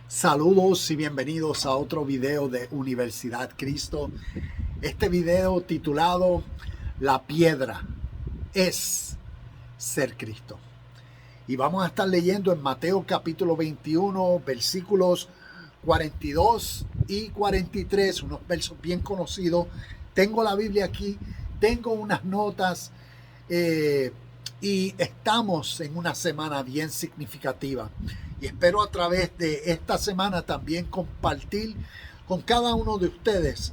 Saludos y bienvenidos a otro video de Universidad Cristo. Este video titulado La piedra es ser Cristo. Y vamos a estar leyendo en Mateo capítulo 21, versículos 42 y 43, unos versos bien conocidos. Tengo la Biblia aquí, tengo unas notas y estamos en una semana bien significativa. Y espero a través de esta semana también compartir con cada uno de ustedes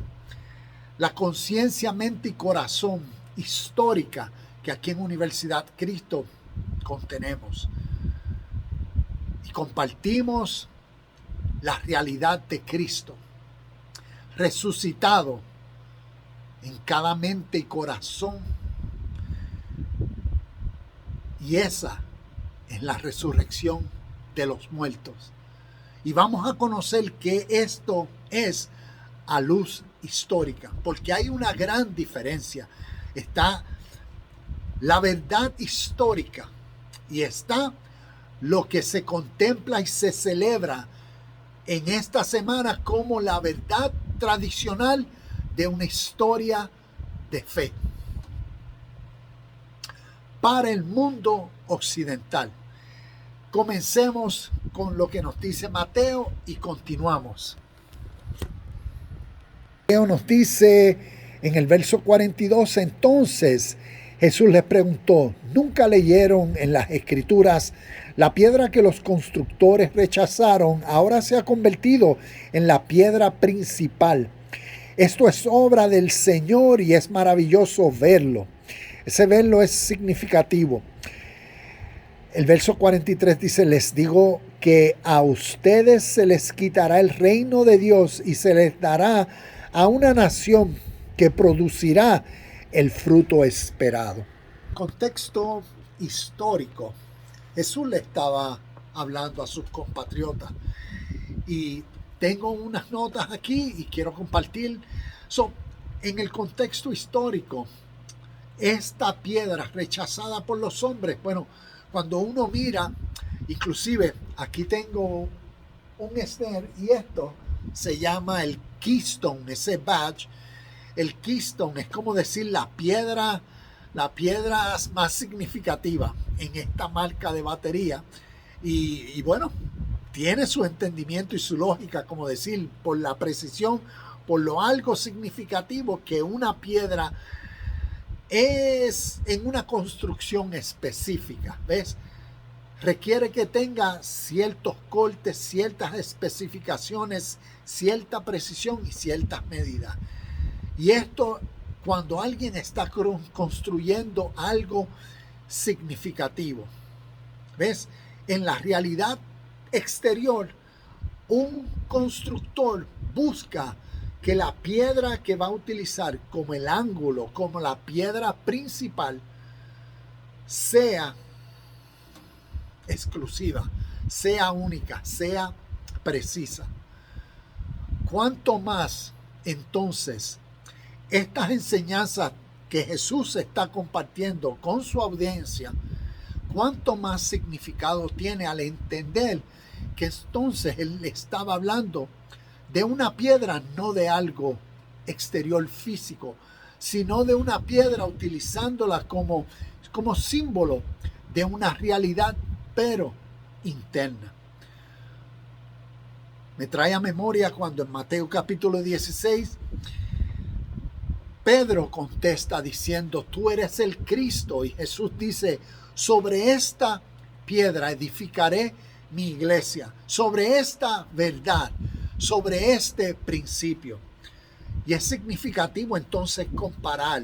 la conciencia, mente y corazón histórica que aquí en Universidad Cristo contenemos. Y compartimos la realidad de Cristo resucitado en cada mente y corazón. Y esa es la resurrección de los muertos. Y vamos a conocer que esto es a luz histórica, porque hay una gran diferencia. Está la verdad histórica y está lo que se contempla y se celebra en esta semana como la verdad tradicional de una historia de fe para el mundo occidental. Comencemos con lo que nos dice Mateo y continuamos. Mateo nos dice en el verso 42, entonces Jesús les preguntó, ¿nunca leyeron en las Escrituras la piedra que los constructores rechazaron ahora se ha convertido en la piedra principal? Esto es obra del Señor y es maravilloso verlo. Ese verlo es significativo. El verso 43 dice, les digo que a ustedes se les quitará el reino de Dios y se les dará a una nación que producirá el fruto esperado. Contexto histórico. Jesús le estaba hablando a sus compatriotas y tengo unas notas aquí y quiero compartir. En el contexto histórico, esta piedra rechazada por los hombres, cuando uno mira, inclusive aquí tengo un sticker y esto se llama el Keystone, ese badge. El Keystone es como decir la piedra más significativa en esta marca de batería. Y tiene su entendimiento y su lógica, como decir, por la precisión, por lo algo significativo que una piedra es en una construcción específica, ¿ves? Requiere que tenga ciertos cortes, ciertas especificaciones, cierta precisión y ciertas medidas. Y esto, cuando alguien está construyendo algo significativo, ¿ves? En la realidad exterior, un constructor busca que la piedra que va a utilizar como el ángulo, como la piedra principal, sea exclusiva, sea única, sea precisa. ¿Cuánto más entonces estas enseñanzas que Jesús está compartiendo con su audiencia, cuánto más significado tiene al entender que entonces él estaba hablando de una piedra, no de algo exterior físico, sino de una piedra utilizándola como símbolo de una realidad, pero interna. Me trae a memoria cuando en Mateo capítulo 16, Pedro contesta diciendo, tú eres el Cristo, y Jesús dice, sobre esta piedra edificaré mi iglesia, sobre esta verdad, sobre este principio. Y es significativo entonces comparar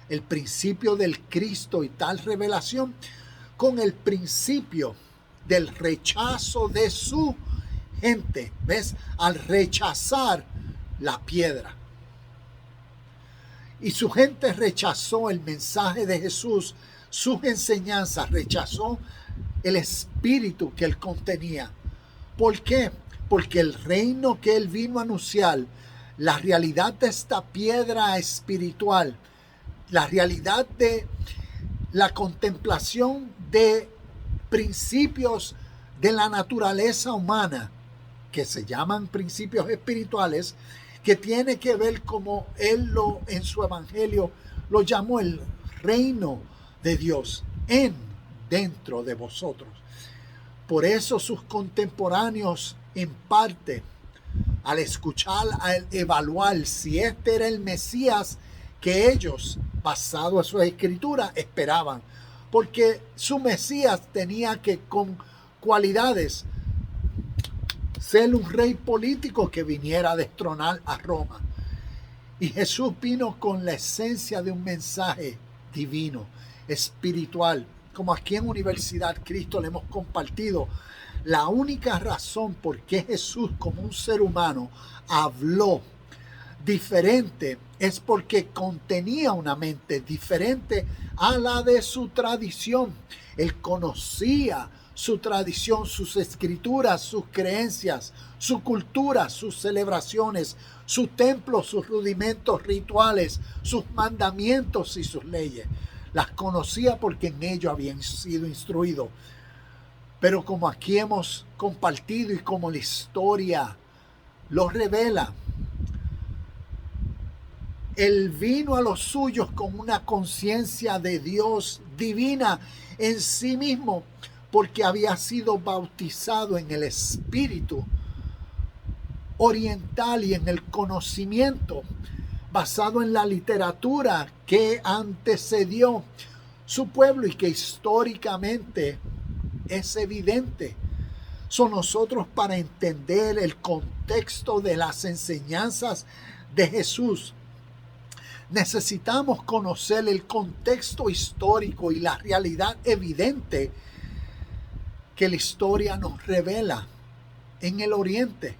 el principio del Cristo y tal revelación con el principio del rechazo de su gente, ¿ves? Al rechazar la piedra. Y su gente rechazó el mensaje de Jesús, sus enseñanzas, rechazó el espíritu que él contenía. ¿Por qué? Porque el reino que él vino a anunciar, la realidad de esta piedra espiritual, la realidad de la contemplación de principios de la naturaleza humana, que se llaman principios espirituales, que tiene que ver como él en su evangelio lo llamó el reino de Dios dentro de vosotros. Por eso sus contemporáneos, en parte, al escuchar, al evaluar si este era el Mesías que ellos, basado en su escritura, esperaban, porque su Mesías tenía que, con cualidades, ser un rey político que viniera a destronar a Roma. Y Jesús vino con la esencia de un mensaje divino, espiritual. Como aquí en Universidad Cristo le hemos compartido, la única razón por qué Jesús como un ser humano habló diferente es porque contenía una mente diferente a la de su tradición. Él conocía su tradición, sus escrituras, sus creencias, su cultura, sus celebraciones, su templo, sus rudimentos rituales, sus mandamientos y sus leyes. Las conocía porque en ello habían sido instruidos. Pero como aquí hemos compartido y como la historia lo revela, él vino a los suyos con una conciencia de Dios divina en sí mismo, porque había sido bautizado en el Espíritu oriental y en el conocimiento basado en la literatura que antecedió su pueblo y que históricamente es evidente. Son nosotros, para entender el contexto de las enseñanzas de Jesús, necesitamos conocer el contexto histórico y la realidad evidente que la historia nos revela en el Oriente.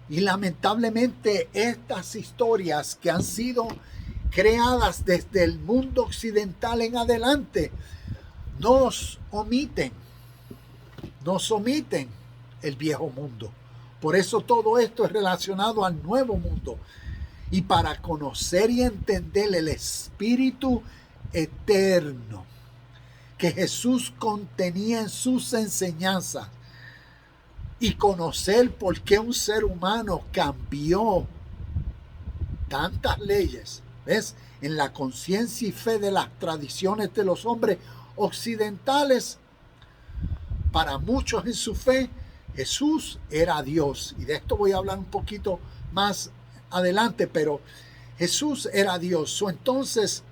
Y lamentablemente estas historias que han sido creadas desde el mundo occidental en adelante nos omiten el viejo mundo. Por eso todo esto es relacionado al nuevo mundo. Y para conocer y entender el espíritu eterno que Jesús contenía en sus enseñanzas, y conocer por qué un ser humano cambió tantas leyes, ¿ves?, en la conciencia y fe de las tradiciones de los hombres occidentales. Para muchos en su fe, Jesús era Dios. Y de esto voy a hablar un poquito más adelante, pero Jesús era Dios. Entonces,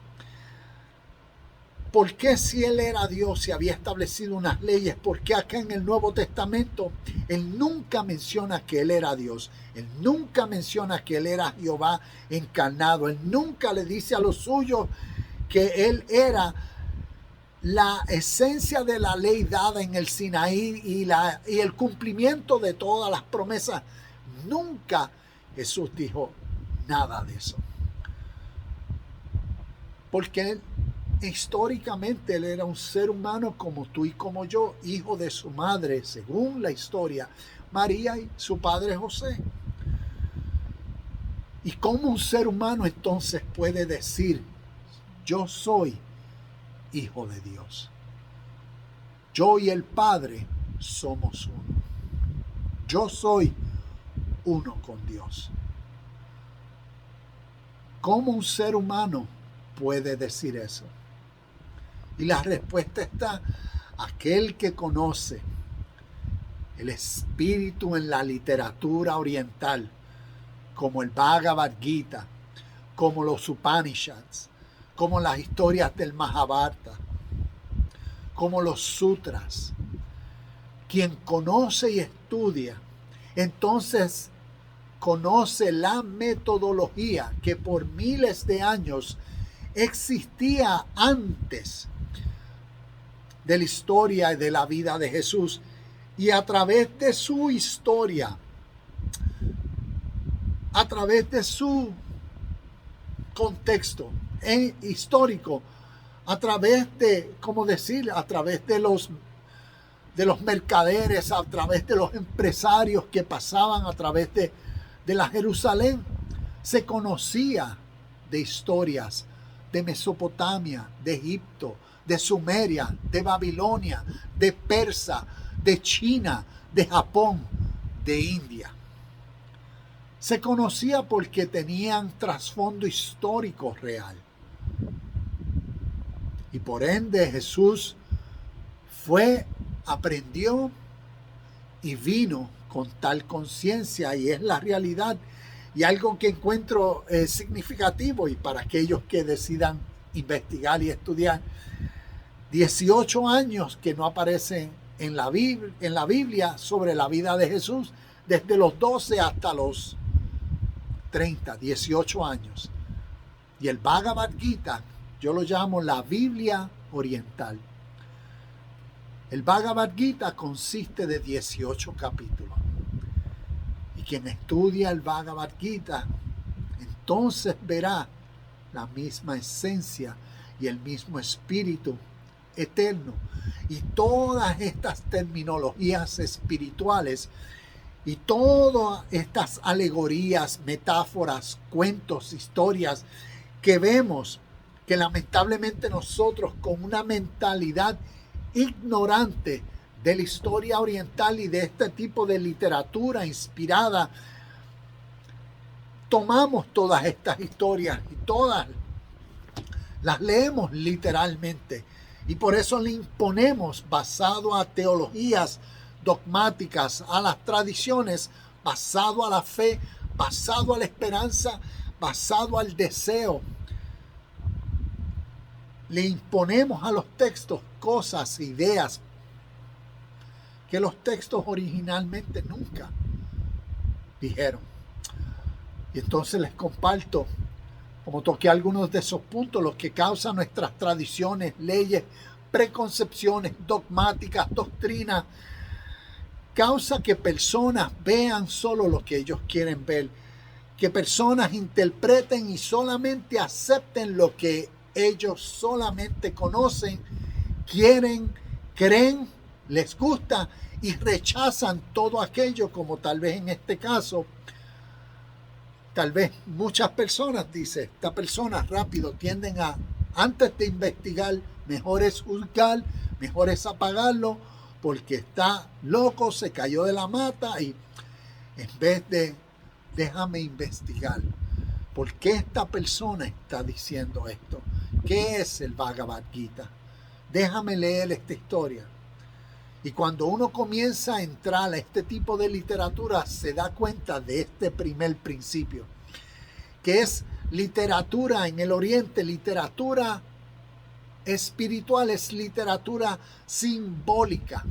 ¿por qué si Él era Dios y había establecido unas leyes? ¿Por qué acá en el Nuevo Testamento Él nunca menciona que Él era Dios? Él nunca menciona que Él era Jehová encarnado. Él nunca le dice a los suyos que Él era la esencia de la ley dada en el Sinaí y el cumplimiento de todas las promesas. Nunca Jesús dijo nada de eso. Porque históricamente Él era un ser humano como tú y como yo, hijo de su madre, según la historia, María y su padre José. ¿Y cómo un ser humano entonces puede decir, yo soy hijo de Dios? Yo y el Padre somos uno. Yo soy uno con Dios. ¿Cómo un ser humano puede decir eso? Y la respuesta está: aquel que conoce el espíritu en la literatura oriental, como el Bhagavad Gita, como los Upanishads, como las historias del Mahabharata, como los sutras. Quien conoce y estudia, entonces conoce la metodología que por miles de años existía antes de la historia y de la vida de Jesús. Y a través de su historia, a través de su contexto histórico, a través de, ¿cómo decir?, a través de los mercaderes, a través de los empresarios que pasaban a través de la Jerusalén, se conocía de historias de Mesopotamia, de Egipto, de Sumeria, de Babilonia, de Persa, de China, de Japón, de India. Se conocía porque tenían trasfondo histórico real. Y por ende Jesús aprendió y vino con tal conciencia, y es la realidad. Y algo que encuentro significativo, y para aquellos que decidan investigar y estudiar, 18 años que no aparecen en la Biblia sobre la vida de Jesús, desde los 12 hasta los 30, 18 años. Y el Bhagavad Gita, yo lo llamo la Biblia oriental. El Bhagavad Gita consiste de 18 capítulos. Y quien estudia el Bhagavad Gita, entonces verá la misma esencia y el mismo espíritu eterno. Y todas estas terminologías espirituales y todas estas alegorías, metáforas, cuentos, historias que vemos, que lamentablemente nosotros con una mentalidad ignorante de la historia oriental y de este tipo de literatura inspirada, tomamos todas estas historias y todas las leemos literalmente, y por eso le imponemos, basado a teologías dogmáticas, a las tradiciones, basado a la fe, basado a la esperanza, basado al deseo. Le imponemos a los textos cosas, ideas que los textos originalmente nunca dijeron. Y entonces les comparto, como toqué algunos de esos puntos, lo que causa nuestras tradiciones, leyes, preconcepciones dogmáticas, doctrinas, causa que personas vean solo lo que ellos quieren ver, que personas interpreten y solamente acepten lo que ellos solamente conocen, quieren, creen, les gusta, y rechazan todo aquello, como tal vez en este caso, tal vez muchas personas, dice esta persona, rápido tienden a, antes de investigar, mejor es juzgar, mejor es apagarlo, porque está loco, se cayó de la mata, y en vez de déjame investigar, ¿por qué esta persona está diciendo esto? ¿Qué es el Bhagavad Gita? Déjame leer esta historia. Y cuando uno comienza a entrar a este tipo de literatura, se da cuenta de este primer principio, que es literatura en el Oriente, literatura espiritual, es literatura simbólica.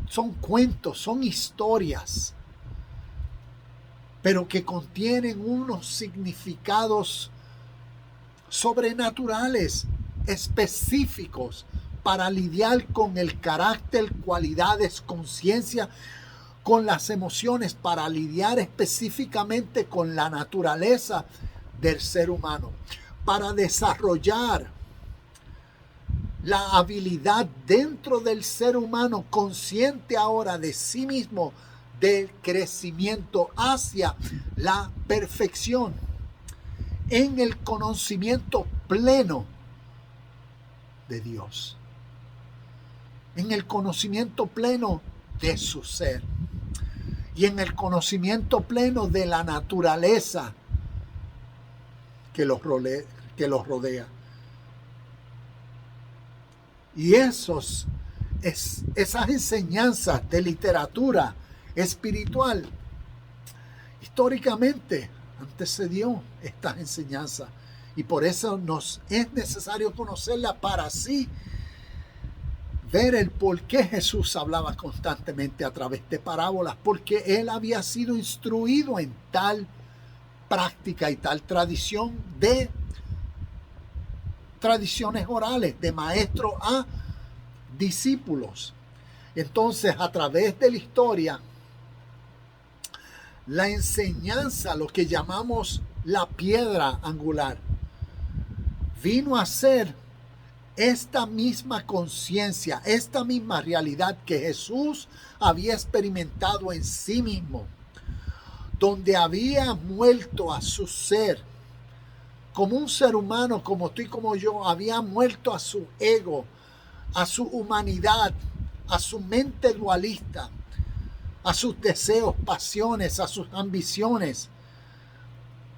Son cuentos, son historias, pero que contienen unos significados sobrenaturales, específicos, para lidiar con el carácter, cualidades, conciencia, con las emociones, para lidiar específicamente con la naturaleza del ser humano, para desarrollar la habilidad dentro del ser humano, consciente ahora de sí mismo, del crecimiento hacia la perfección, en el conocimiento pleno de Dios, en el conocimiento pleno de su ser y en el conocimiento pleno de la naturaleza que los rodea. Y esas enseñanzas de literatura espiritual, históricamente antecedió estas enseñanzas, y por eso nos es necesario conocerla para así ver el por qué Jesús hablaba constantemente a través de parábolas, porque él había sido instruido en tal práctica y tal tradición de tradiciones orales, de maestro a discípulos. Entonces, a través de la historia, la enseñanza, lo que llamamos la piedra angular, vino a ser esta misma conciencia, esta misma realidad que Jesús había experimentado en sí mismo, donde había muerto a su ser, como un ser humano, como tú y como yo, había muerto a su ego, a su humanidad, a su mente dualista, a sus deseos, pasiones, a sus ambiciones,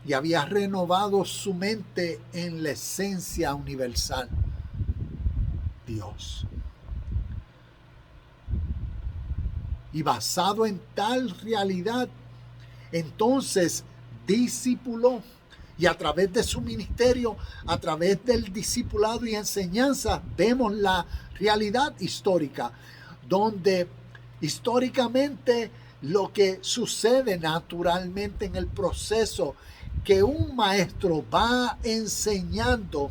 y había renovado su mente en la esencia universal, Dios. Y basado en tal realidad, entonces discipuló, y a través de su ministerio, a través del discipulado y enseñanza, vemos la realidad histórica, donde históricamente lo que sucede naturalmente en el proceso, que un maestro va enseñando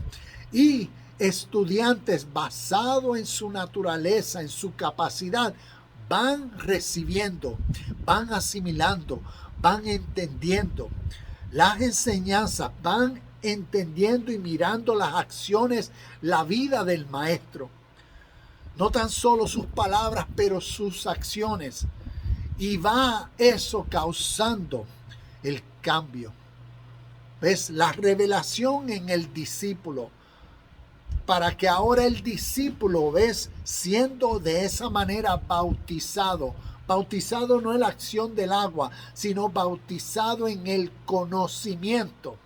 y estudiantes basado en su naturaleza, en su capacidad, van recibiendo, van asimilando, van entendiendo las enseñanzas, van entendiendo y mirando las acciones, la vida del maestro. No tan solo sus palabras, pero sus acciones. Y va eso causando el cambio. ¿Ves? La revelación en el discípulo. Para que ahora el discípulo, ¿ves? Siendo de esa manera bautizado. Bautizado no en la acción del agua, sino bautizado en el conocimiento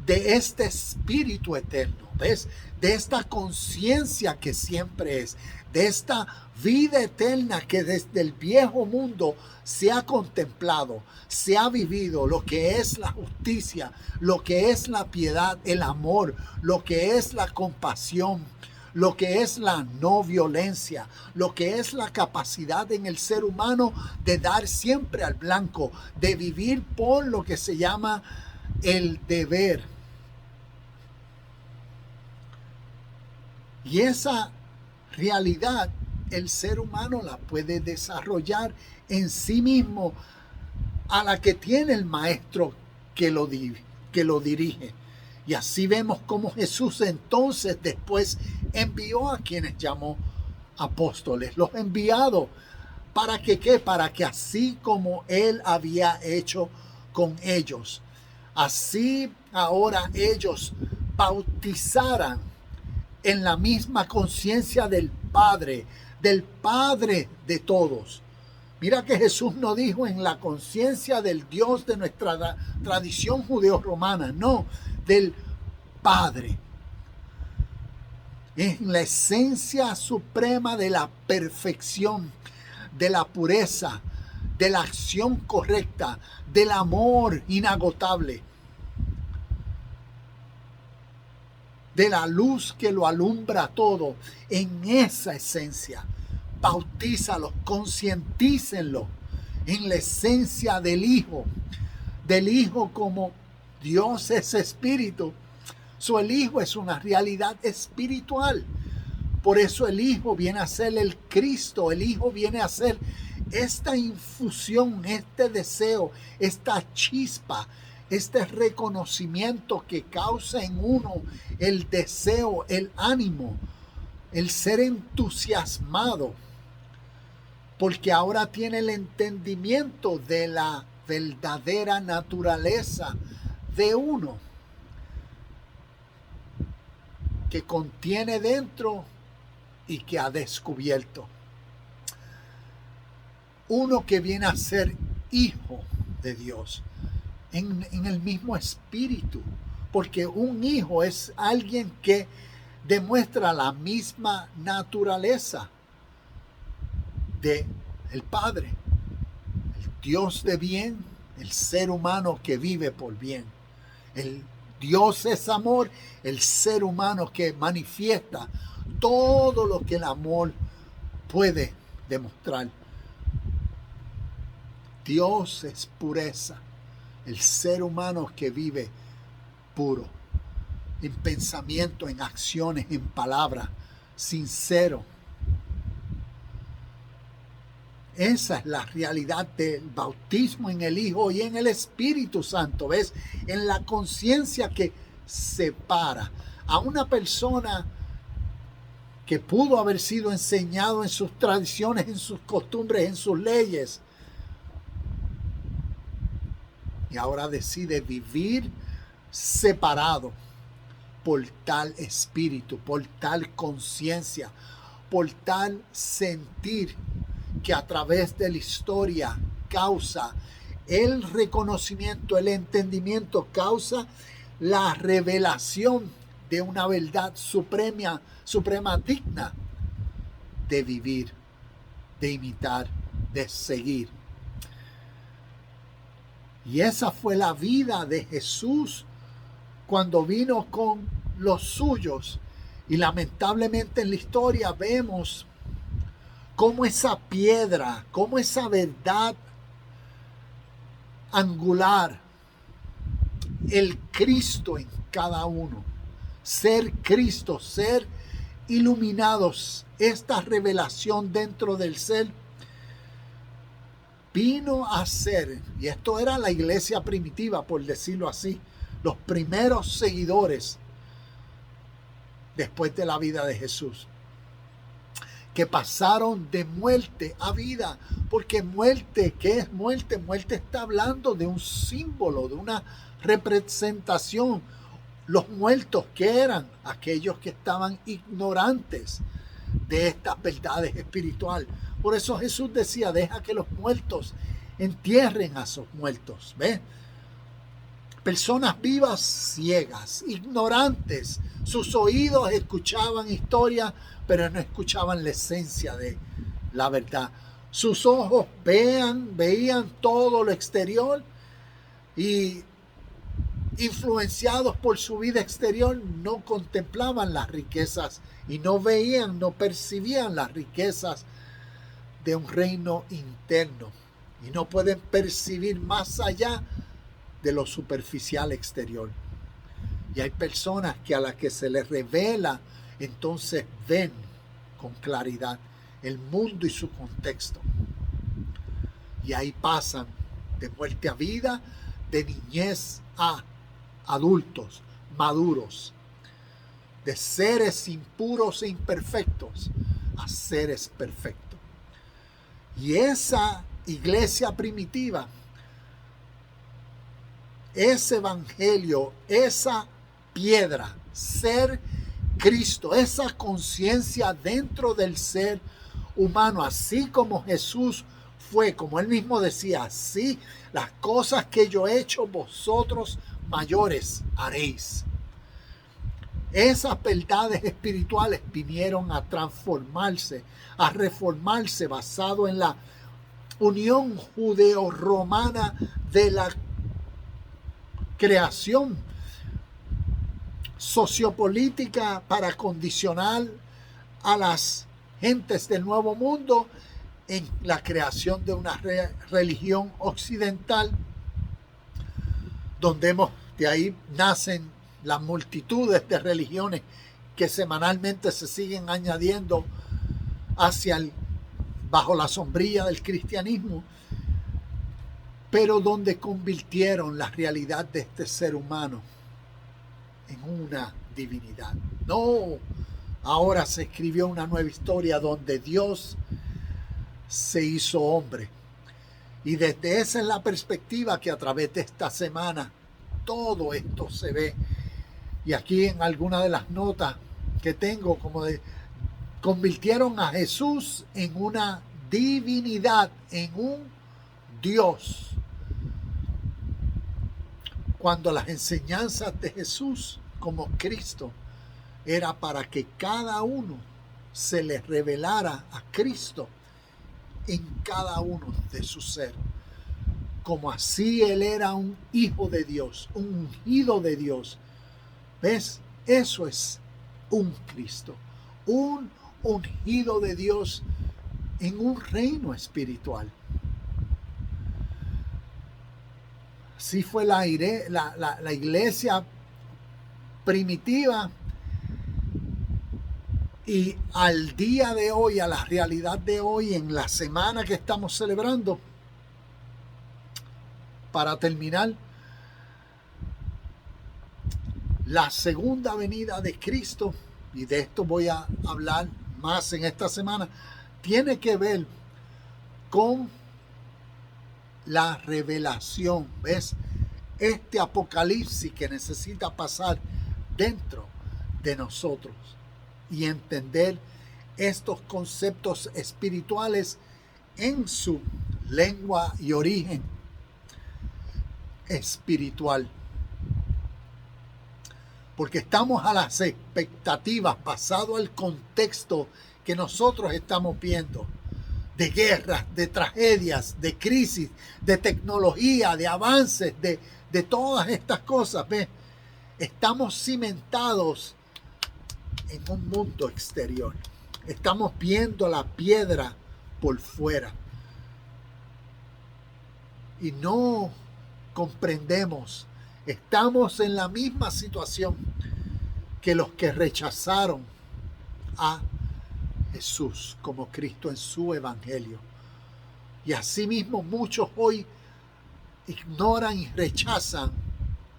de este espíritu eterno, ¿ves? De esta conciencia que siempre es, de esta vida eterna que desde el viejo mundo se ha contemplado, se ha vivido, lo que es la justicia, lo que es la piedad, el amor, lo que es la compasión, lo que es la no violencia, lo que es la capacidad en el ser humano de dar siempre al blanco, de vivir por lo que se llama el deber. Y esa realidad el ser humano la puede desarrollar en sí mismo, a la que tiene el maestro que lo dirige. Y así vemos cómo Jesús entonces después envió a quienes llamó apóstoles, los enviados. ¿Para que qué? Para que así como Él había hecho con ellos, así ahora ellos bautizaran en la misma conciencia del Padre de todos. Mira que Jesús no dijo en la conciencia del Dios de nuestra tradición judeo-romana, no, del Padre. En la esencia suprema de la perfección, de la pureza, de la acción correcta, del amor inagotable, de la luz que lo alumbra todo. En esa esencia, bautízalos, concientícenlo en la esencia del Hijo como Dios es espíritu. El Hijo es una realidad espiritual. Por eso el Hijo viene a ser el Cristo. El Hijo viene a ser esta infusión, este deseo, esta chispa, este reconocimiento que causa en uno el deseo, el ánimo, el ser entusiasmado, porque ahora tiene el entendimiento de la verdadera naturaleza de uno, que contiene dentro y que ha descubierto. Uno que viene a ser hijo de Dios en el mismo espíritu, porque un hijo es alguien que demuestra la misma naturaleza de el Padre, el Dios de bien, el ser humano que vive por bien. El Dios es amor, el ser humano que manifiesta todo lo que el amor puede demostrar. Dios es pureza, el ser humano que vive puro, en pensamiento, en acciones, en palabras, sincero. Esa es la realidad del bautismo en el Hijo y en el Espíritu Santo, ¿ves? En la conciencia que separa a una persona que pudo haber sido enseñado en sus tradiciones, en sus costumbres, en sus leyes, y ahora decide vivir separado por tal espíritu, por tal conciencia, por tal sentir que a través de la historia causa el reconocimiento, el entendimiento, causa la revelación de una verdad suprema digna de vivir, de imitar, de seguir. Y esa fue la vida de Jesús cuando vino con los suyos. Y lamentablemente en la historia vemos cómo esa piedra, cómo esa verdad angular, el Cristo en cada uno, ser Cristo, ser iluminados, esta revelación dentro del ser, vino a ser, y esto era la iglesia primitiva, por decirlo así, los primeros seguidores después de la vida de Jesús, que pasaron de muerte a vida, porque muerte, ¿qué es muerte? Muerte está hablando de un símbolo, de una representación. Los muertos, ¿qué eran? Aquellos que estaban ignorantes de estas verdades espirituales. Por eso Jesús decía, deja que los muertos entierren a sus muertos. ¿Ves? Personas vivas ciegas, ignorantes. Sus oídos escuchaban historias, pero no escuchaban la esencia de la verdad. Sus ojos veían todo lo exterior y influenciados por su vida exterior no contemplaban las riquezas y no veían, no percibían las riquezas de un reino interno y no pueden percibir más allá de lo superficial exterior. Y hay personas que a las que se les revela, entonces ven con claridad el mundo y su contexto. Y ahí pasan de muerte a vida, de niñez a adultos, maduros, de seres impuros e imperfectos a seres perfectos. Y esa iglesia primitiva, ese evangelio, esa piedra, ser Cristo, esa conciencia dentro del ser humano, así como Jesús fue, como él mismo decía, así las cosas que yo he hecho, vosotros mayores haréis. Esas verdades espirituales vinieron a transformarse, a reformarse, basado en la unión judeo-romana de la creación sociopolítica para condicionar a las gentes del Nuevo Mundo en la creación de una religión occidental, donde de ahí nacen las multitudes de religiones que semanalmente se siguen añadiendo bajo la sombrilla del cristianismo, pero donde convirtieron la realidad de este ser humano en una divinidad. No, ahora se escribió una nueva historia donde Dios se hizo hombre. Y desde esa es la perspectiva que a través de esta semana todo esto se ve. Y aquí en alguna de las notas que tengo, convirtieron a Jesús en una divinidad, en un Dios. Cuando las enseñanzas de Jesús como Cristo era para que cada uno se le revelara a Cristo en cada uno de su ser. Como así él era un hijo de Dios, un ungido de Dios. ¿Ves? Eso es un Cristo, un ungido de Dios en un reino espiritual. Así fue la iglesia primitiva, y al día de hoy, a la realidad de hoy, en la semana que estamos celebrando, para terminar, la segunda venida de Cristo, y de esto voy a hablar más en esta semana, tiene que ver con la revelación. ¿Ves? Este apocalipsis que necesita pasar dentro de nosotros y entender estos conceptos espirituales en su lengua y origen espiritual. Porque estamos a las expectativas, pasado al contexto que nosotros estamos viendo, de guerras, de tragedias, de crisis, de tecnología, de avances, de todas estas cosas. ¿Ves? Estamos cimentados en un mundo exterior. Estamos viendo la piedra por fuera. Y no comprendemos. Estamos en la misma situación que los que rechazaron a Jesús como Cristo en su evangelio. Y asimismo muchos hoy ignoran y rechazan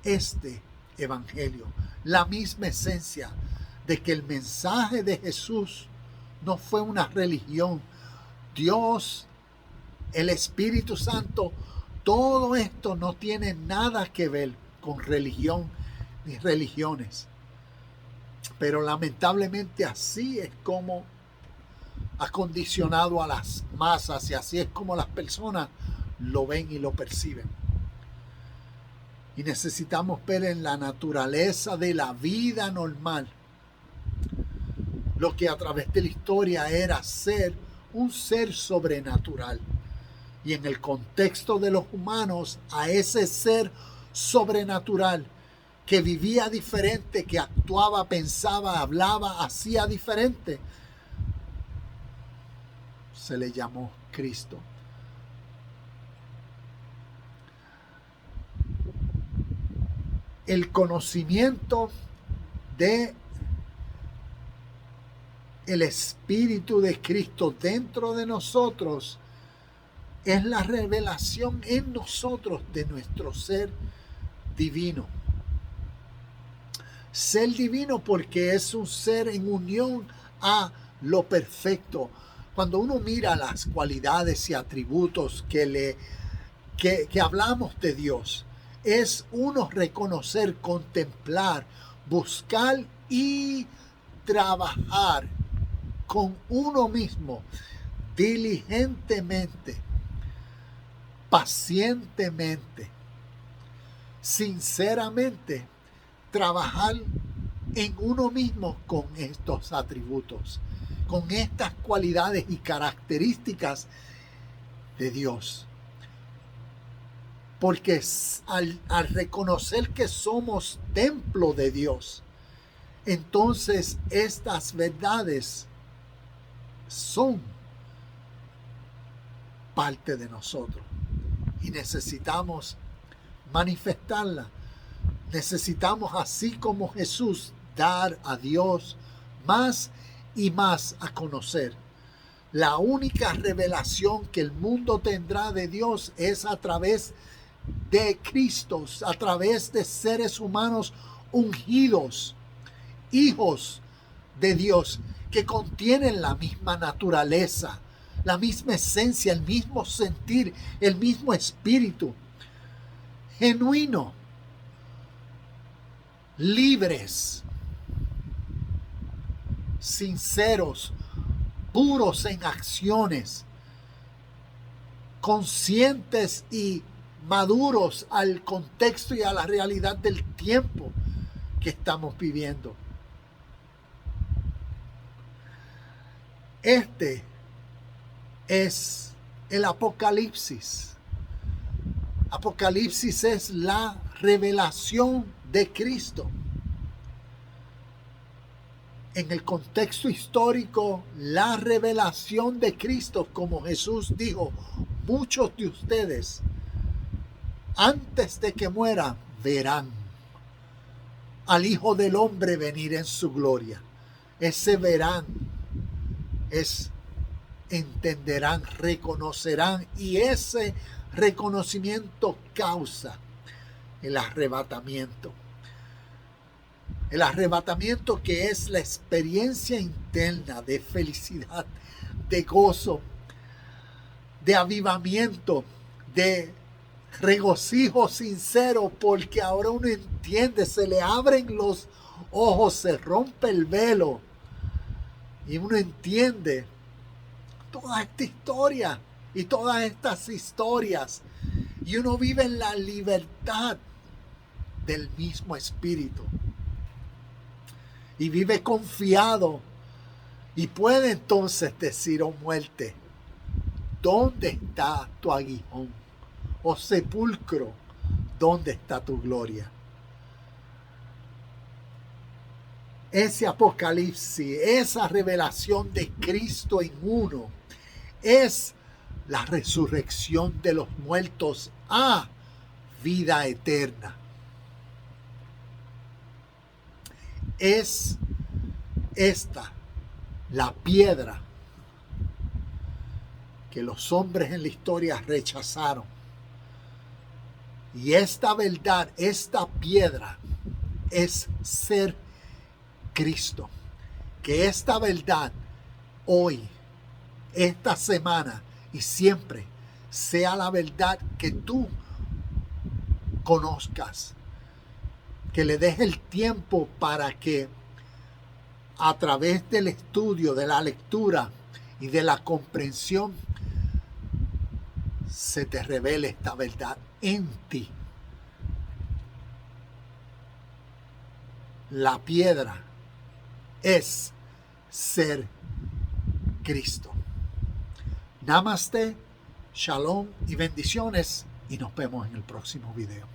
este evangelio. La misma esencia de que el mensaje de Jesús no fue una religión. Dios, el Espíritu Santo, todo esto no tiene nada que ver con religión ni religiones. Pero lamentablemente así es como ha condicionado a las masas y así es como las personas lo ven y lo perciben. Y necesitamos ver en la naturaleza de la vida normal lo que a través de la historia era ser un ser sobrenatural. Y en el contexto de los humanos, a ese ser sobrenatural que vivía diferente, que actuaba, pensaba, hablaba, hacía diferente, se le llamó Cristo. El conocimiento de el Espíritu de Cristo dentro de nosotros es la revelación en nosotros de nuestro ser divino. Ser divino porque es un ser en unión a lo perfecto. Cuando uno mira las cualidades y atributos que hablamos de Dios, es uno reconocer, contemplar, buscar y trabajar con uno mismo diligentemente, pacientemente, sinceramente, trabajar en uno mismo con estos atributos, con estas cualidades y características de Dios. Porque al reconocer que somos templo de Dios, entonces estas verdades son parte de nosotros y necesitamos manifestarla. Necesitamos, así como Jesús, dar a Dios más y más a conocer. La única revelación que el mundo tendrá de Dios es a través de Cristo, a través de seres humanos ungidos, hijos de Dios, que contienen la misma naturaleza, la misma esencia, el mismo sentir, el mismo espíritu, genuino, libres, sinceros, puros en acciones, conscientes y maduros al contexto y a la realidad del tiempo que estamos viviendo. Este es el Apocalipsis. Apocalipsis es la revelación de Cristo. En el contexto histórico, la revelación de Cristo, como Jesús dijo, muchos de ustedes, antes de que mueran, verán al Hijo del Hombre venir en su gloria. Ese verán es entenderán, reconocerán, y ese reconocimiento causa el arrebatamiento. El arrebatamiento, que es la experiencia interna de felicidad, de gozo, de avivamiento, de regocijo sincero, porque ahora uno entiende, se le abren los ojos, se rompe el velo y uno entiende toda esta historia y todas estas historias. Y uno vive en la libertad del mismo Espíritu. Y vive confiado. Y puede entonces decir, oh muerte, ¿dónde está tu aguijón? Oh sepulcro, ¿dónde está tu gloria? Ese apocalipsis, esa revelación de Cristo en uno, es la resurrección de los muertos a vida eterna. Es esta la piedra que los hombres en la historia rechazaron. Y esta verdad, esta piedra, es ser Cristo. Que esta verdad hoy, esta semana y siempre sea la verdad que tú conozcas. Que le des el tiempo para que a través del estudio, de la lectura y de la comprensión se te revele esta verdad en ti. La piedra es ser Cristo. Namaste, shalom y bendiciones, y nos vemos en el próximo video.